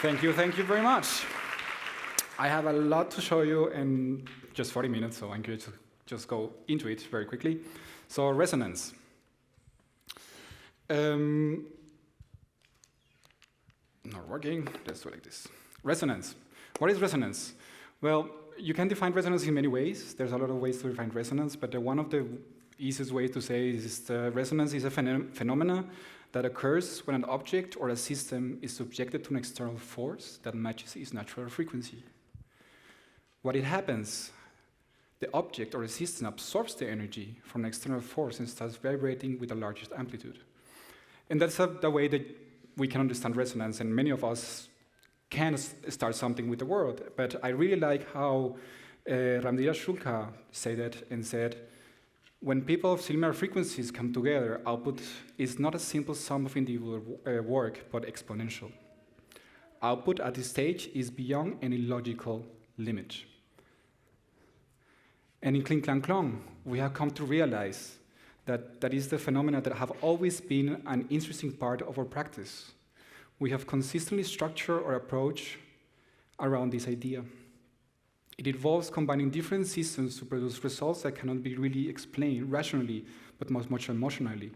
Thank you very much. I have a lot to show you in just 40 minutes, so I'm going to just go into it very quickly. So resonance. Not working, let's do it like this. Resonance. What is resonance? Well, you can define resonance in many ways. There's a lot of ways to define resonance, but one of the easiest ways to say is resonance is a phenomena that occurs when an object or a system is subjected to an external force that matches its natural frequency. What it happens, the object or the system absorbs the energy from an external force and starts vibrating with the largest amplitude. And that's the way that we can understand resonance, and many of us can start something with the world. But I really like how Ramdira Shulka said it and said, when people of similar frequencies come together, output is not a simple sum of individual work, but exponential. Output at this stage is beyond any logical limit. And in Kling Klang Klong, we have come to realize that that is the phenomena that have always been an interesting part of our practice. We have consistently structured our approach around this idea. It involves combining different systems to produce results that cannot be really explained rationally, but much emotionally.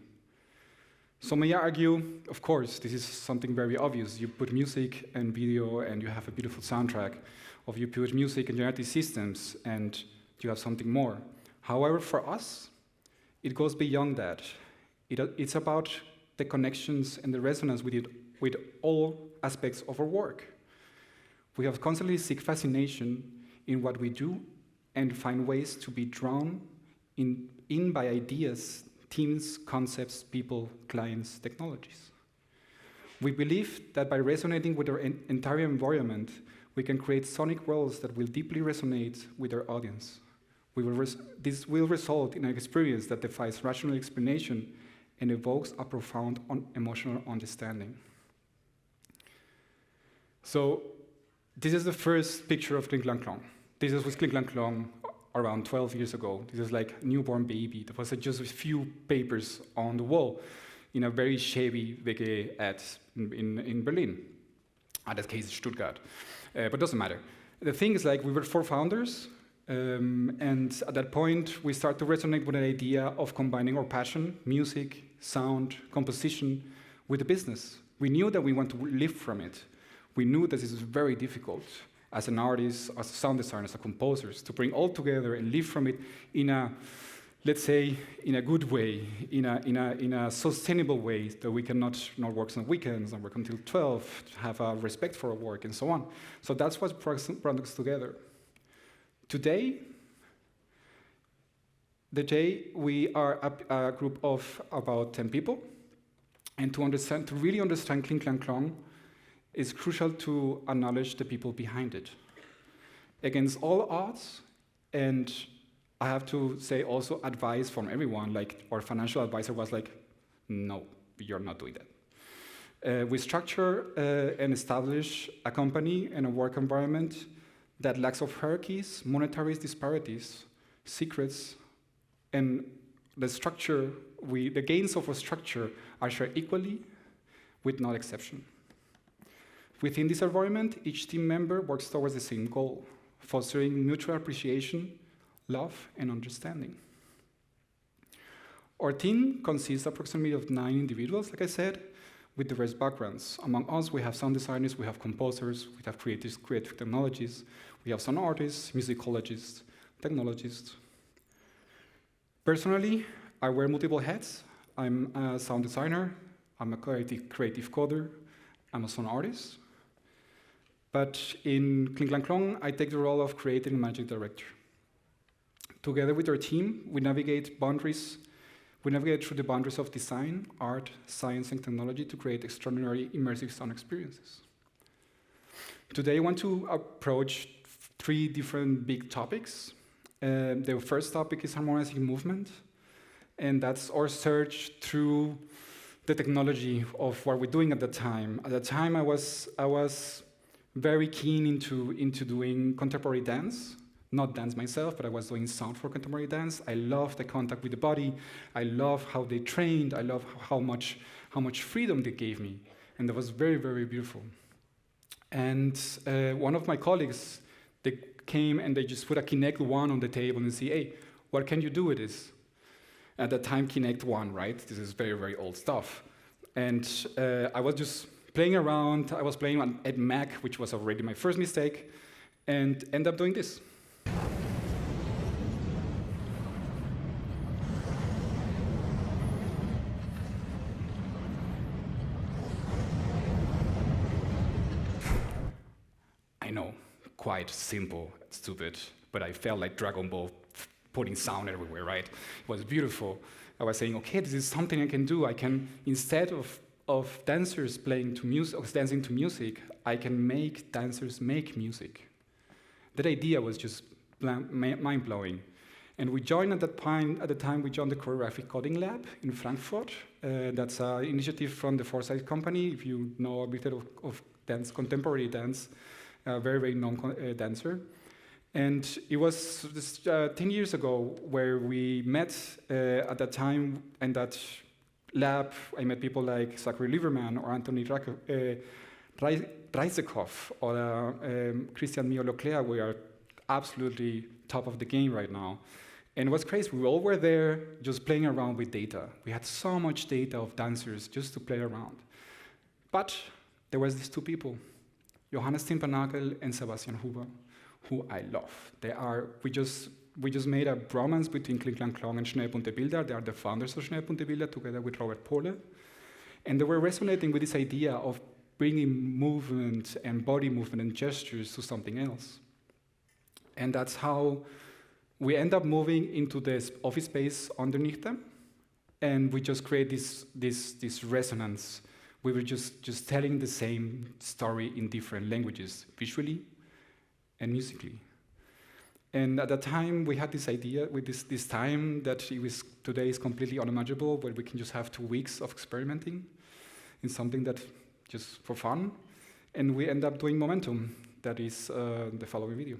Some may argue, of course, this is something very obvious. You put music and video and you have a beautiful soundtrack, or you put music and generative systems and you have something more. However, for us, it goes beyond that. It's about the connections and the resonance with all aspects of our work. We have constantly seek fascination in what we do and find ways to be drawn in by ideas, teams, concepts, people, clients, technologies. We believe that by resonating with our entire environment, we can create sonic worlds that will deeply resonate with our audience. This will result in an experience that defies rational explanation and evokes a profound emotional understanding. So this is the first picture of Kling Klang Klong. This was Kling Klang Klong around 12 years ago. This is like a newborn baby. There was just a few papers on the wall in a very shabby WG in Berlin. In that case, Stuttgart. But it doesn't matter. The thing is, like, we were 4 founders, and at that point, we started to resonate with the idea of combining our passion, music, sound, composition, with the business. We knew that we want to live from it. We knew that this is very difficult as an artist, as a sound designer, as a composer, to bring all together and live from it in a, let's say, in a good way, in a sustainable way, that we cannot not work on weekends and work until 12, have a respect for our work, and so on. So that's what brought us together. Today, we are a group of about 10 people, and to really understand Kling Klang Klong, it's crucial to acknowledge the people behind it. Against all odds, and I have to say also advice from everyone, like our financial advisor was like, no, you're not doing that. We structure and establish a company and a work environment that lacks of hierarchies, monetary disparities, secrets, and the structure, the gains of a structure are shared equally with no exception. Within this environment, each team member works towards the same goal, fostering mutual appreciation, love, and understanding. Our team consists approximately of 9 individuals, like I said, with diverse backgrounds. Among us, we have sound designers, we have composers, we have creative technologies, we have sound artists, musicologists, technologists. Personally, I wear multiple hats. I'm a sound designer, I'm a creative coder, I'm a sound artist. But in Kling Klang Klong, I take the role of creative and magic director. Together with our team, we navigate through the boundaries of design, art, science, and technology to create extraordinary immersive sound experiences. Today, I want to approach 3 different big topics. The first topic is harmonizing movement, and that's our search through the technology of what we're doing at the time. At the time, I was very keen into doing contemporary dance. Not dance myself, but I was doing sound for contemporary dance. I love the contact with the body. I love how they trained. I love how much freedom they gave me. And that was very, very beautiful. And one of my colleagues, they came and they just put a KIKK 1 on the table and say, hey, what can you do with this? At the time, KIKK 1, right? This is very, very old stuff. And I was just playing around. I was playing at Mac, which was already my first mistake, and ended up doing this. I know, quite simple, stupid, but I felt like Dragon Ball putting sound everywhere, right? It was beautiful. I was saying, okay, this is something I can do. I can, instead of dancers playing to music, or dancing to music, I can make dancers make music. That idea was just mind-blowing. And we joined at the time, we joined the Choreographic Coding Lab in Frankfurt. That's an initiative from the Foresight Company. If you know a bit of dance, contemporary dance, a very, very known dancer. And it was 10 years ago where we met at that time in that lab. I met people like Zachary Lieberman or Anthony Reizekov or Christian Mio Leclerc. We are absolutely top of the game right now. And it was crazy. We all were there just playing around with data. We had so much data of dancers just to play around. But there was these two people, Johannes Timpernakel and Sebastian Huber, who I love. We just made a bromance between Kling Klang Klong and Schnellbunte Bilder. They are the founders of Schnellbunte Bilder, together with Robert Pohle. And they were resonating with this idea of bringing movement and body movement and gestures to something else. And that's how we end up moving into this office space underneath them. And we just create this resonance. We were just telling the same story in different languages, visually and musically. And at that time, we had this idea with this time that today is completely unimaginable, where we can just have 2 weeks of experimenting in something that just for fun. And we end up doing Momentum. That is the following video.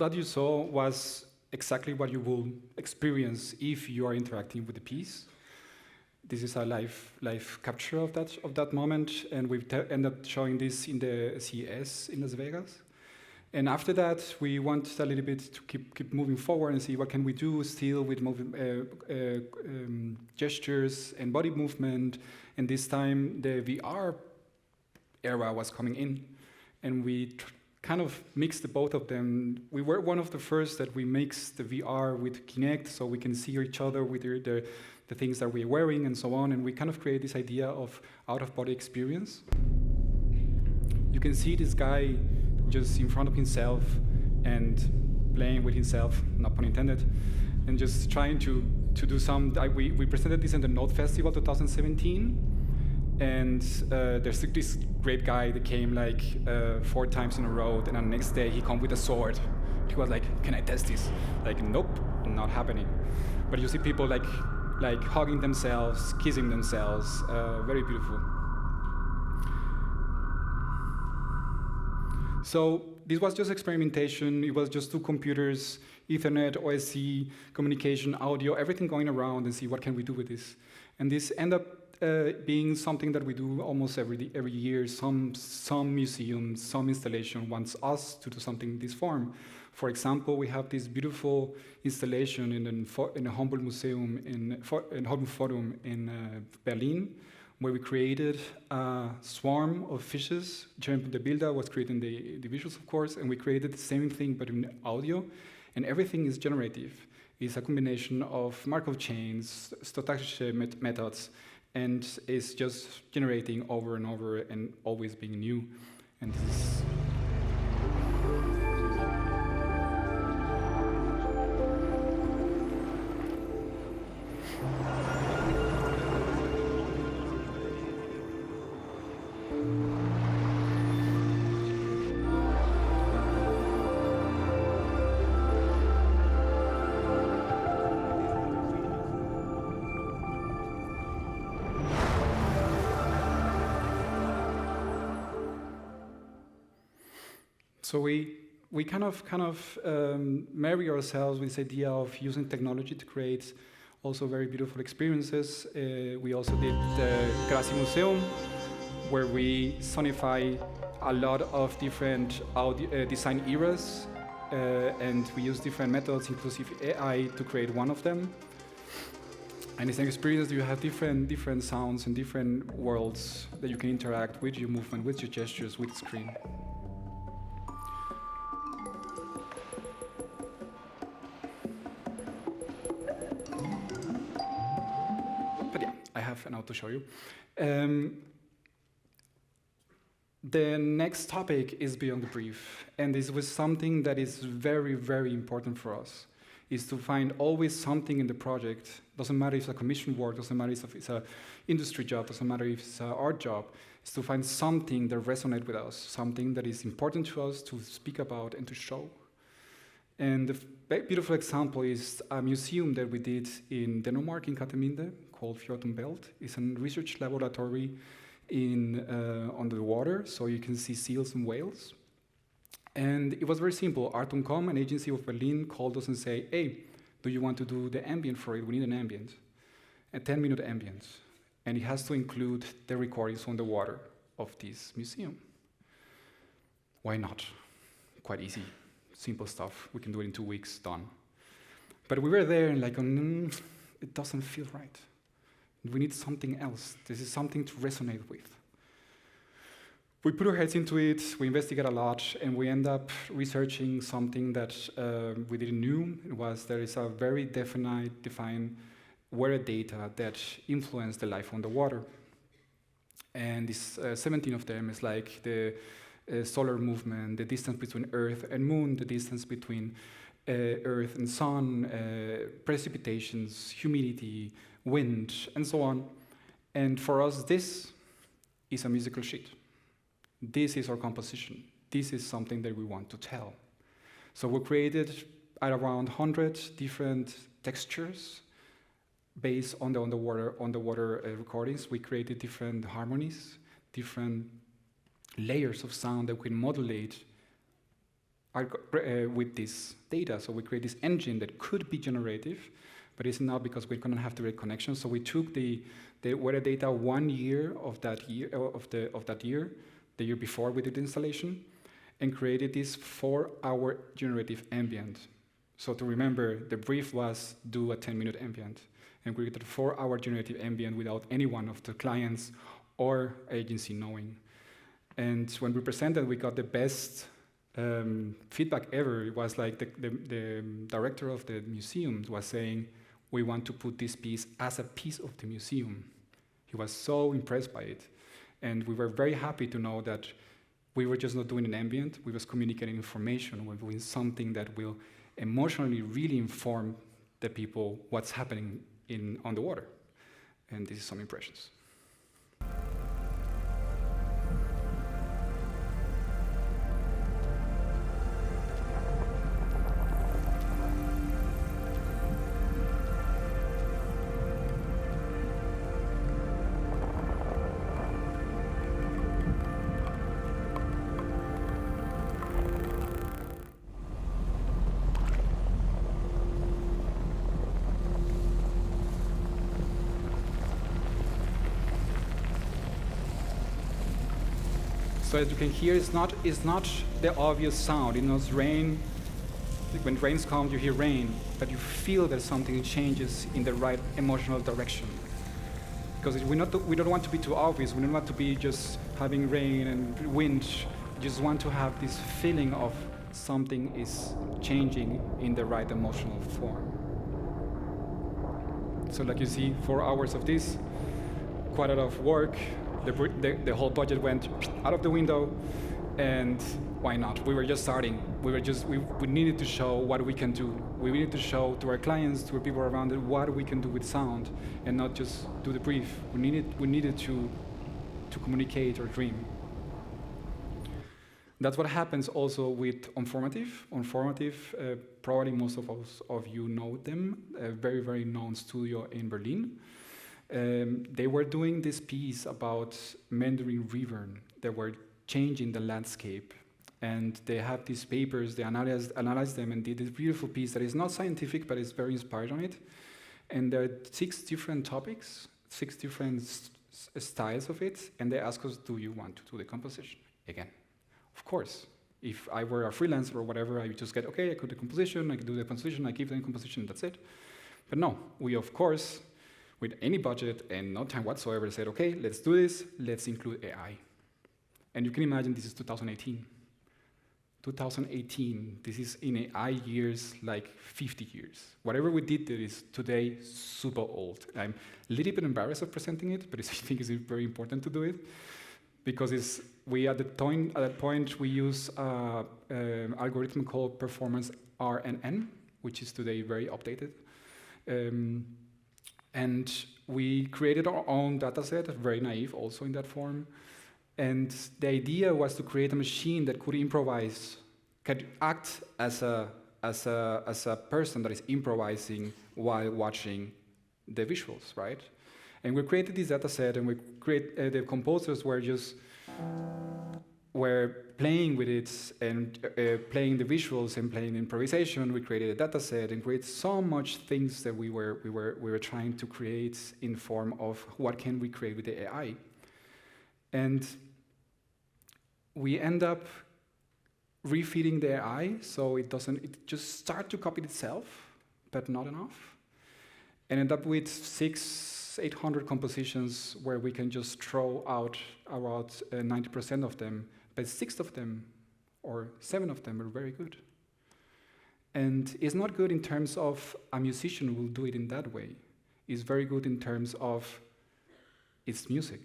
That you saw was exactly what you will experience if you are interacting with the piece. This is a live capture of that moment, and we've ended up showing this in the CES in Las Vegas. And after that, we want a little bit to keep moving forward and see what can we do still with gestures and body movement. And this time, the VR era was coming in, and we kind of mixed the both of them. We were one of the first that we mixed the VR with Kinect, so we can see each other with the things that we're wearing and so on, and we kind of create this idea of out-of-body experience. You can see this guy just in front of himself and playing with himself, no pun intended, and just trying to do some. We presented this in the Node Festival 2017, And there's this great guy that came like 4 times in a row, and on the next day he come with a sword. He was like, "Can I test this?" Like, nope, not happening. But you see people like hugging themselves, kissing themselves, very beautiful. So this was just experimentation. It was just 2 computers, Ethernet, OSC, communication, audio, everything going around and see what can we do with this. And this ended up being something that we do almost every year. Some museum, some installation wants us to do something in this form. For example, we have this beautiful installation in a Humboldt Museum in Humboldt Forum in Berlin, where we created a swarm of fishes. Jeremy de Bilda was creating the visuals, of course, and we created the same thing but in audio, and everything is generative. It's a combination of Markov chains, stochastic methods, and it's just generating over and over and always being new. And this is So we kind of marry ourselves with this idea of using technology to create also very beautiful experiences. We also did the Grassi Museum, where we sonify a lot of different design eras, and we use different methods, inclusive AI, to create one of them. And it's an experience that you have different sounds and different worlds that you can interact with your movement, with your gestures, with the screen. And now to show you. The next topic is beyond the brief, and this was something that is very, very important for us, is to find always something in the project. Doesn't matter if it's a commission work, doesn't matter if it's an industry job, doesn't matter if it's an art job, is to find something that resonates with us, something that is important to us to speak about and to show. And the very beautiful example is a museum that we did in Denmark, in Kataminde, called Fjortenbelt. It's a research laboratory on the water, so you can see seals and whales. And it was very simple. Art.com, an agency of Berlin, called us and said, "Hey, do you want to do the ambient for it? We need an ambient, a 10-minute ambient. And it has to include the recordings on the water of this museum." Why not? Quite easy. Simple stuff. We can do it in 2 weeks, done. But we were there and like, it doesn't feel right. We need something else. This is something to resonate with. We put our heads into it, we investigate a lot, and we end up researching something that we didn't know. There is a very defined weather data that influence the life on the water. And this 17 of them is like the solar movement, the distance between Earth and Moon, the distance between Earth and Sun, precipitations, humidity, wind, and so on. And for us, this is a musical sheet. This is our composition. This is something that we want to tell. So we created at around 100 different textures based on the underwater recordings. We created different harmonies, different layers of sound that we can modulate with this data. So we create this engine that could be generative, but it's not, because we're going to have direct connection. So we took the weather data 1 year of that year, the year before we did the installation, and created this 4-hour generative ambient. So to remember, the brief was do a 10-minute ambient, and we created a 4-hour generative ambient without any one of the clients or agency knowing. And when we presented, we got the best feedback ever. It was like the director of the museum was saying, "We want to put this piece as a piece of the museum." He was so impressed by it. And we were very happy to know that we were just not doing an ambient, we was communicating information, we were doing something that will emotionally really inform the people what's happening on the water. And this is some impressions. So as you can hear, it's not the obvious sound. It's not rain. When rains come, you hear rain, but you feel that something changes in the right emotional direction. Because we don't want to be too obvious. We don't want to be just having rain and wind. We just want to have this feeling of something is changing in the right emotional form. So like you see, 4 hours of this, quite a lot of work. The whole budget went out of the window, and why not? We were just starting. We needed to show what we can do. We needed to show to our clients, to our people around it, what we can do with sound, and not just do the brief. We needed to communicate our dream. That's what happens also with Onformative. Onformative, probably most of you know them, a very, very known studio in Berlin. They were doing this piece about Mandarin River. They were changing the landscape. And they have these papers, they analyzed them and did this beautiful piece that is not scientific, but is very inspired on it. And there are 6 different topics, 6 different styles of it, and they ask us, do you want to do the composition? Again, of course. If I were a freelancer or whatever, I would just get, okay, I could do the composition, I could do the composition, I give them composition, that's it. But no, we of course, with any budget and no time whatsoever, said, okay, let's do this, let's include AI. And you can imagine this is 2018. 2018, this is in AI years like 50 years. Whatever we did there is today super old. I'm a little bit embarrassed of presenting it, but I think it's very important to do it because at that point we use an algorithm called performance RNN, which is today very updated. And we created our own data set, very naive also in that form. And the idea was to create a machine that could improvise, could act as a person that is improvising while watching the visuals, right? And we created this data set, and the composers were playing with it and playing the visuals and playing the improvisation. We created a data set and created so much things that we were trying to create in form of what can we create with the AI. And we end up refeeding the AI, so it just start to copy itself, but not enough. And end up with 600-800 compositions where we can just throw out about 90% of them, but 6 of them or 7 of them are very good. And it's not good in terms of a musician will do it in that way. It's very good in terms of it's music.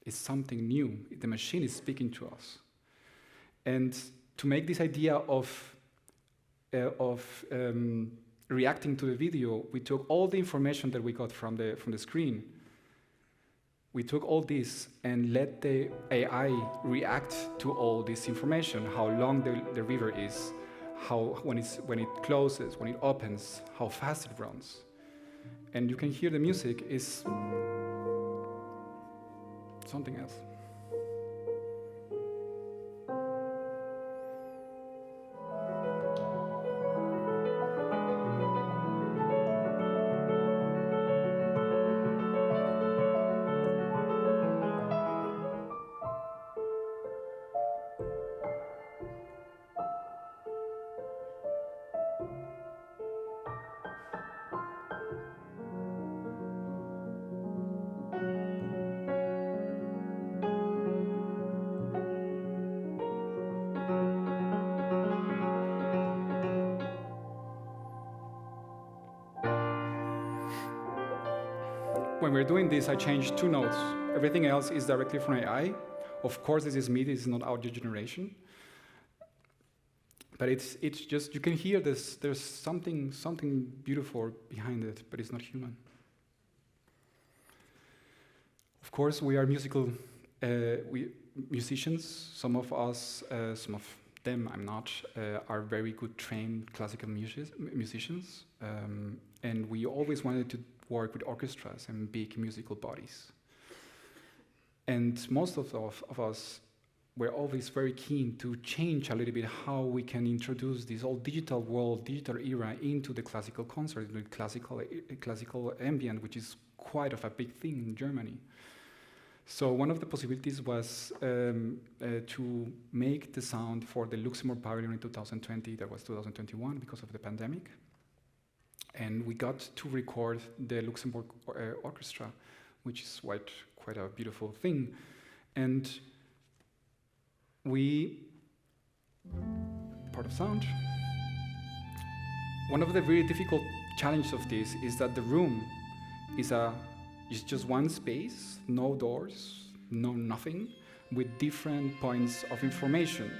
It's something new. The machine is speaking to us. And to make this idea of reacting to the video, we took all the information that we got from the screen. We took all this and let the AI react to all this information, how long the river is, when it closes, when it opens, how fast it runs. And you can hear the music is something else. When we're doing this, I changed 2 notes. Everything else is directly from AI. Of course, this is me, this is not audio generation. But it's just, you can hear this, there's something beautiful behind it, but it's not human. Of course, we are musicians. Some of us, some of them, I'm not, are very good trained classical musicians. And we always wanted to work with orchestras and big musical bodies. And most of us were always very keen to change a little bit how we can introduce this whole digital world, digital era into the classical concert, the classical ambient, which is quite of a big thing in Germany. So one of the possibilities was to make the sound for the Luxembourg Pavilion in 2020. That was 2021 because of the pandemic. And we got to record the Luxembourg Orchestra, which is quite a beautiful thing. And part of sound. One of the very difficult challenges of this is that the room is just one space, no doors, nothing, with different points of information,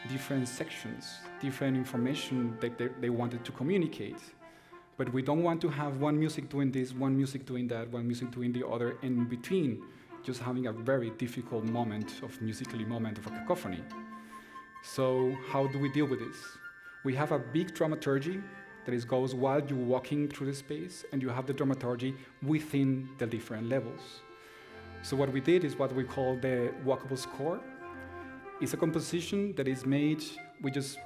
different sections, different information that they wanted to communicate. But we don't want to have one music doing this, one music doing that, one music doing the other, and in between, just having a very difficult moment of a cacophony. So how do we deal with this? We have a big dramaturgy that goes while you're walking through the space, and you have the dramaturgy within the different levels. So what we did is what we call the walkable score. It's a composition that is made, we just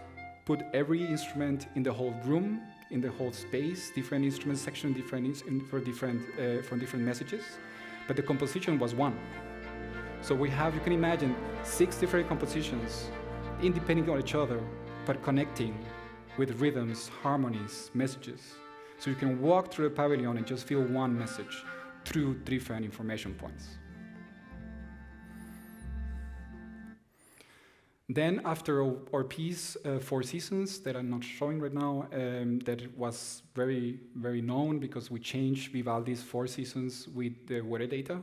put every instrument in the whole room, in the whole space, different instrument section, for different messages, but the composition was one. So we have, you can imagine, 6 different compositions, independent of each other, but connecting with rhythms, harmonies, messages. So you can walk through the pavilion and just feel one message through different information points. Then after our piece, 4 Seasons, that I'm not showing right now, that was very, very known because we changed Vivaldi's 4 Seasons with the weather data.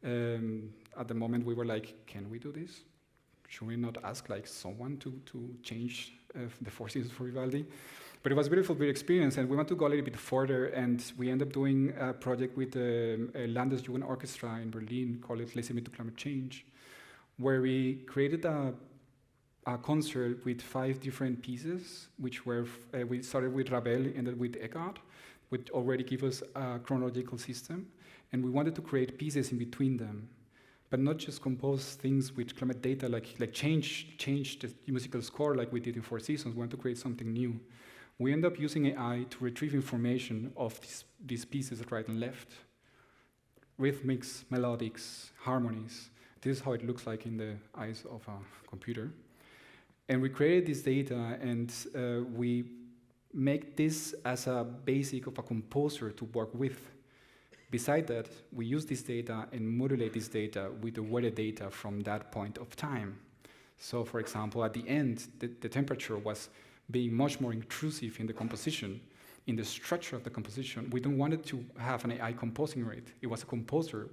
At the moment we were like, can we do this? Should we not ask someone to change the 4 Seasons for Vivaldi? But it was a beautiful experience, and we want to go a little bit further, and we end up doing a project with the Landesjugend Orchestra in Berlin called Listen Me to Climate Change, where we created a concert with 5 different pieces, which were, we started with Ravel, ended with Eckhart, which already give us a chronological system, and we wanted to create pieces in between them, but not just compose things with climate data, like change the musical score like we did in 4 Seasons. We want to create something new. We end up using AI to retrieve information of these pieces right and left, rhythmics, melodics, harmonies. This is how it looks like in the eyes of a computer. And we created this data, and we make this as a basic of a composer to work with. Beside that, we use this data and modulate this data with the weather data from that point of time. So for example, at the end, the temperature was being much more intrusive in the composition, in the structure of the composition. We don't want it to have an AI composing rate. It was a composer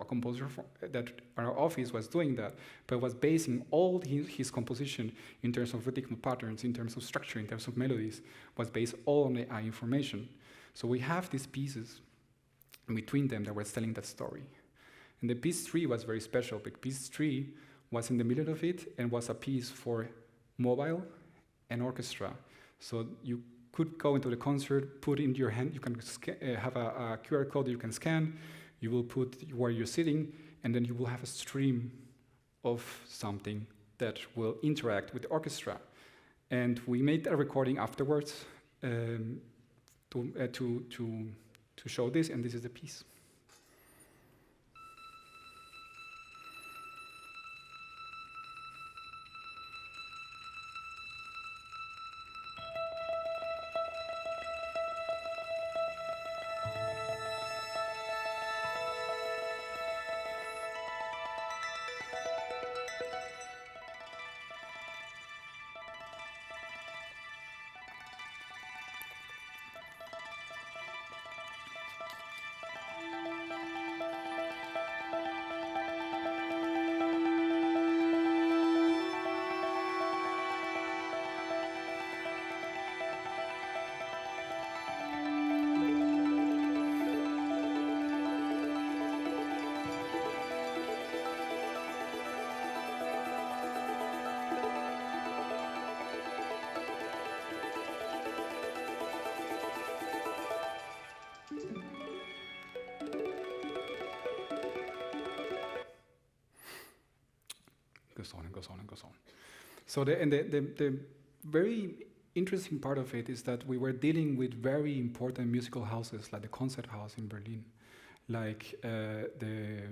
that our office was doing that, but was basing all his composition in terms of rhythmic patterns, in terms of structure, in terms of melodies, was based all on AI information. So we have these pieces in between them that were telling that story. And the piece 3 was very special, because piece 3 was in the middle of it and was a piece for mobile and orchestra. So you could go into the concert, put in your hand, you can have a QR code that you can scan, you will put where you're sitting, and then you will have a stream of something that will interact with the orchestra. And we made a recording afterwards to show this, and this is the piece. Goes on and goes on and goes on. So the very interesting part of it is that we were dealing with very important musical houses like the Concert House in Berlin. like the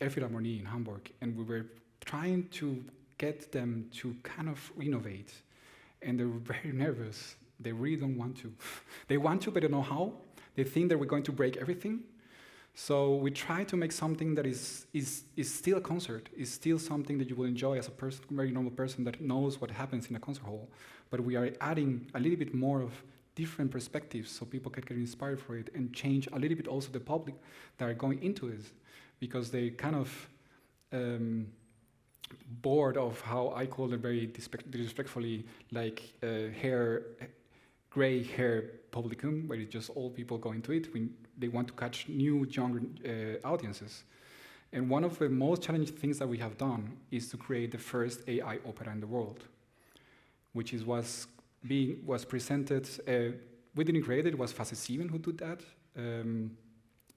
Elbphilharmonie in Hamburg, and we were trying to get them to kind of innovate, and they're very nervous. They really don't want to. They want to, but they don't know how. They think that we're going to break everything. So we try to make something that is still a concert, is still something that you will enjoy as a person, very normal person that knows what happens in a concert hall. But we are adding a little bit more of different perspectives so people can get inspired for it and change a little bit also the public that are going into it, because they kind of bored of how I call it very disrespectfully, like gray hair publicum, where it's just old people going to it. They want to catch new, younger audiences. And one of the most challenging things that we have done is to create the first AI opera in the world, which was presented. We didn't create it. It was Phase 7 who did that.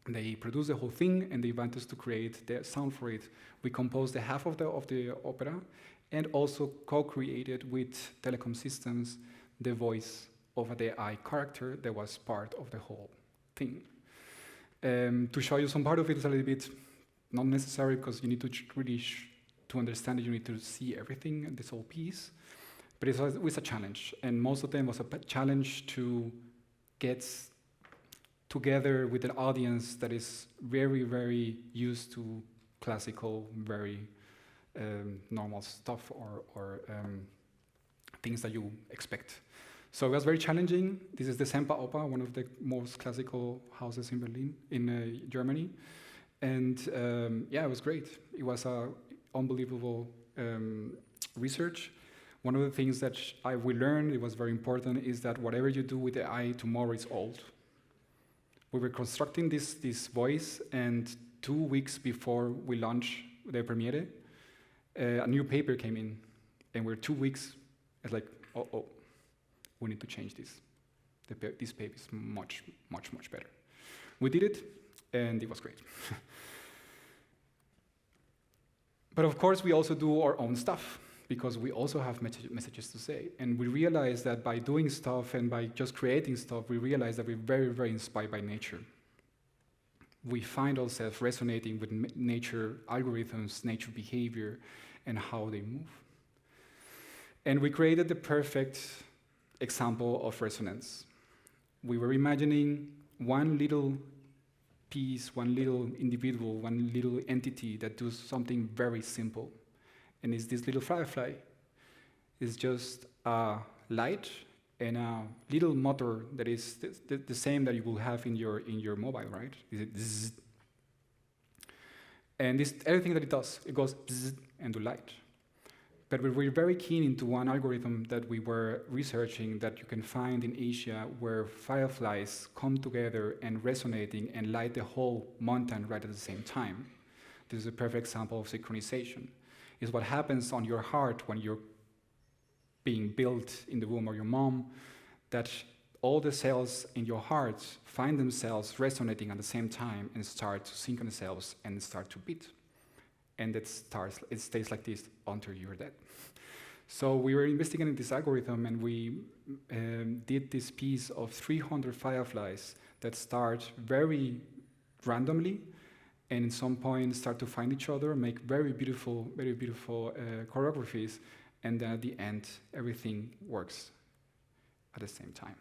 They produced the whole thing, and they want us to create the sound for it. We composed the half of the opera, and also co-created with Telecom Systems the voice of the AI character that was part of the whole thing. To show you some part of it is a little bit not necessary, because you need to really to understand it, you need to see everything, this whole piece. But it was a challenge, and most of them was a challenge to get together with an audience that is very, very used to classical, very normal stuff or things that you expect. So it was very challenging. This is the Semper Oper, one of the most classical houses in Berlin, in Germany. And yeah, it was great. It was unbelievable research. One of the things that we learned, it was very important, is that whatever you do with the AI tomorrow is old. We were constructing this voice, and 2 weeks before we launched the premiere, a new paper came in, and we're 2 weeks, it's like, oh, we need to change this. This paper is much, much, much better. We did it, and it was great. But of course, we also do our own stuff, because we also have messages to say. And we realize that by doing stuff and by just creating stuff, we realize that we're very, very inspired by nature. We find ourselves resonating with nature algorithms, nature behavior, and how they move. And we created the perfect example of resonance. We were imagining one little piece, one little individual, one little entity that does something very simple. And it's this little firefly. It's just a light and a little motor that is the same that you will have in your mobile, right? Zzz. And everything that it does, it goes zzz and do light. But we were very keen into one algorithm that we were researching that you can find in Asia, where fireflies come together and resonating and light the whole mountain right at the same time. This is a perfect example of synchronization. It's what happens on your heart when you're being built in the womb of your mom, that all the cells in your heart find themselves resonating at the same time and start to sync themselves and start to beat. And it stays like this until you're dead. So we were investigating this algorithm, and we did this piece of 300 fireflies that start very randomly, and at some point start to find each other, make very beautiful choreographies, and then at the end, everything works at the same time.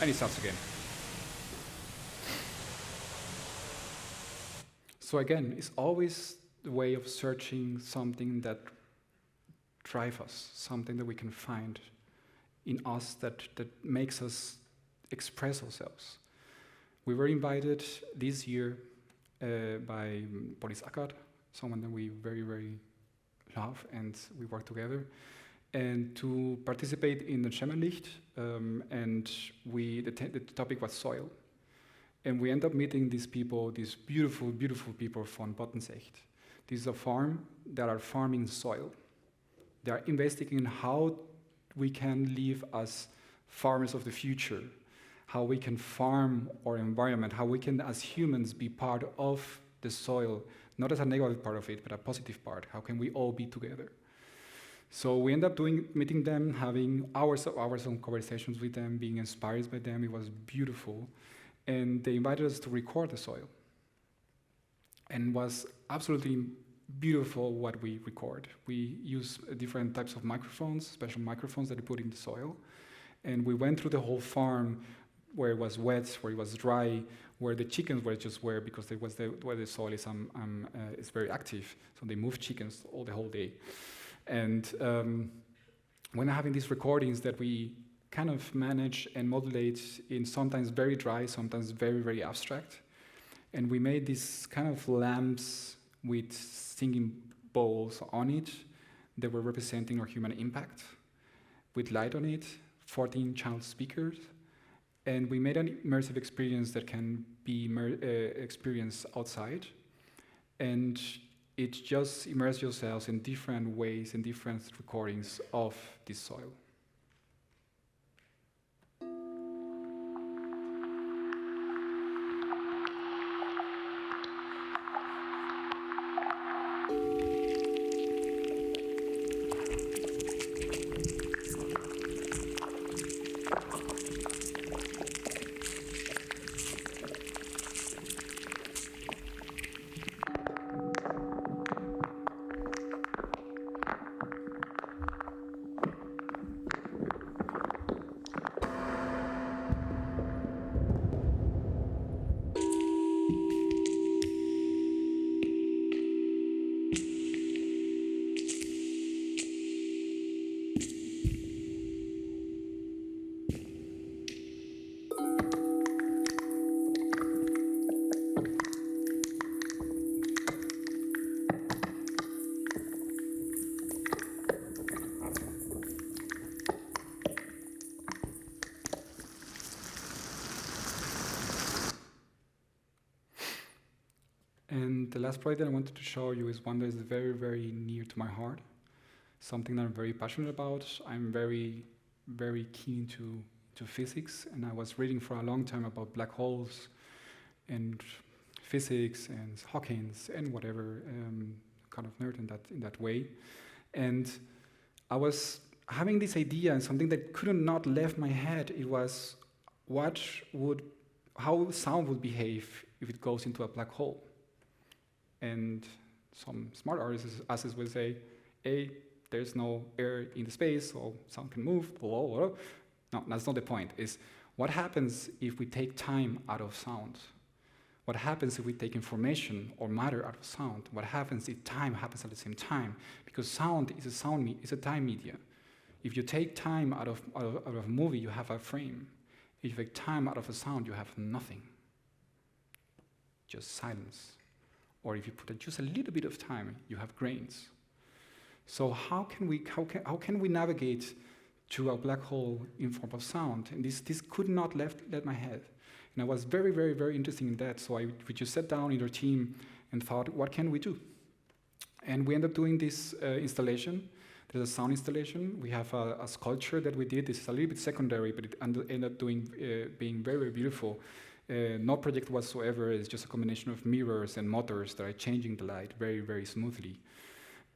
And it starts again. So again, it's always the way of searching something that drives us, something that we can find in us that makes us express ourselves. We were invited this year by Boris Akkad, someone that we very, very love, and we work together, and to participate in the Schemenlicht, and the topic was soil. And we end up meeting these people, these beautiful, beautiful people from Bottensecht. This is a farm that are farming soil. They are investigating how we can live as farmers of the future, how we can farm our environment, how we can, as humans, be part of the soil, not as a negative part of it, but a positive part. How can we all be together? So we end up meeting them, having hours of conversations with them, being inspired by them. It was beautiful. And they invited us to record the soil. And it was absolutely beautiful what we record. We use different types of microphones, special microphones that we put in the soil. And we went through the whole farm where it was wet, where it was dry, where the chickens were just where, because it was where the soil is very active. So they move chickens the whole day. And when having these recordings that we kind of manage and modulate in sometimes very dry, sometimes very, very abstract. And we made these kind of lamps with singing bowls on it that were representing our human impact, with light on it, 14 channel speakers. And we made an immersive experience that can be experienced outside. And it just immerses yourselves in different ways, in different recordings of this soil. And the last project that I wanted to show you is one that is very, very near to my heart, something that I'm very passionate about. I'm very, very keen to physics, and I was reading for a long time about black holes and physics and Hawkins and whatever, kind of nerd in that way. And I was having this idea, and something that could not leave my head. It was how sound would behave if it goes into a black hole. And some smart artists will say, A, there's no air in the space, so sound can move, blah, blah, blah. No, that's not the point. It's what happens if we take time out of sound? What happens if we take information or matter out of sound? What happens if time happens at the same time? Because sound is a time media. If you take time out of a movie, you have a frame. If you take time out of a sound, you have nothing. Just silence. Or if you put just a little bit of time, you have grains. So how can we navigate to a black hole in form of sound? And this could not let my head. And I was very, very, very interested in that. So we just sat down in our team and thought, what can we do? And we ended up doing this installation. There's a sound installation. We have a sculpture that we did. This is a little bit secondary, but it ended up being very, very beautiful. No project whatsoever. It's just a combination of mirrors and motors that are changing the light very, very smoothly.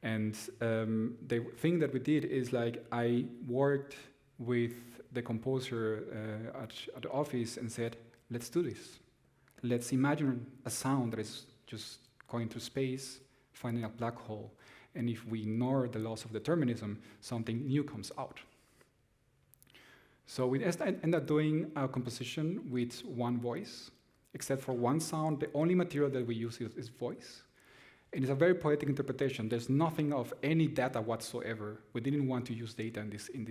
And the thing that we did is I worked with the composer at the office and said, let's do this. Let's imagine a sound that is just going through space, finding a black hole. And if we ignore the laws of determinism, something new comes out. So we end up doing a composition with one voice, except for one sound. The only material that we use is voice. And it's a very poetic interpretation. There's nothing of any data whatsoever. We didn't want to use data in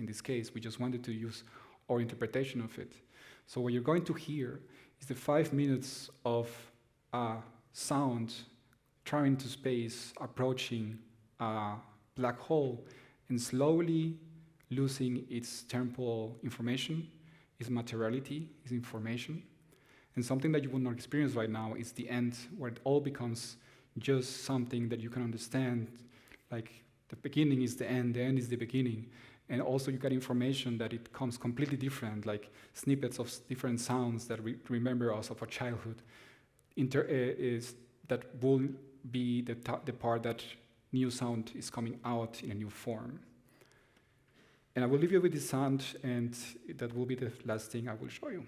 this case. We just wanted to use our interpretation of it. So what you're going to hear is the 5 minutes of sound traveling to space, approaching a black hole, and slowly losing its temporal information, its materiality, its information. And something that you will not experience right now is the end, where it all becomes just something that you can understand, like the beginning is the end is the beginning. And also you get information that it comes completely different, like snippets of different sounds that remember us of our childhood. That will be the part that new sound is coming out in a new form. And I will leave you with this sound, and that will be the last thing I will show you.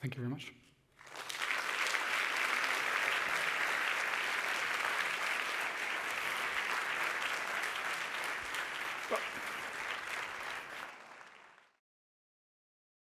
Thank you very much.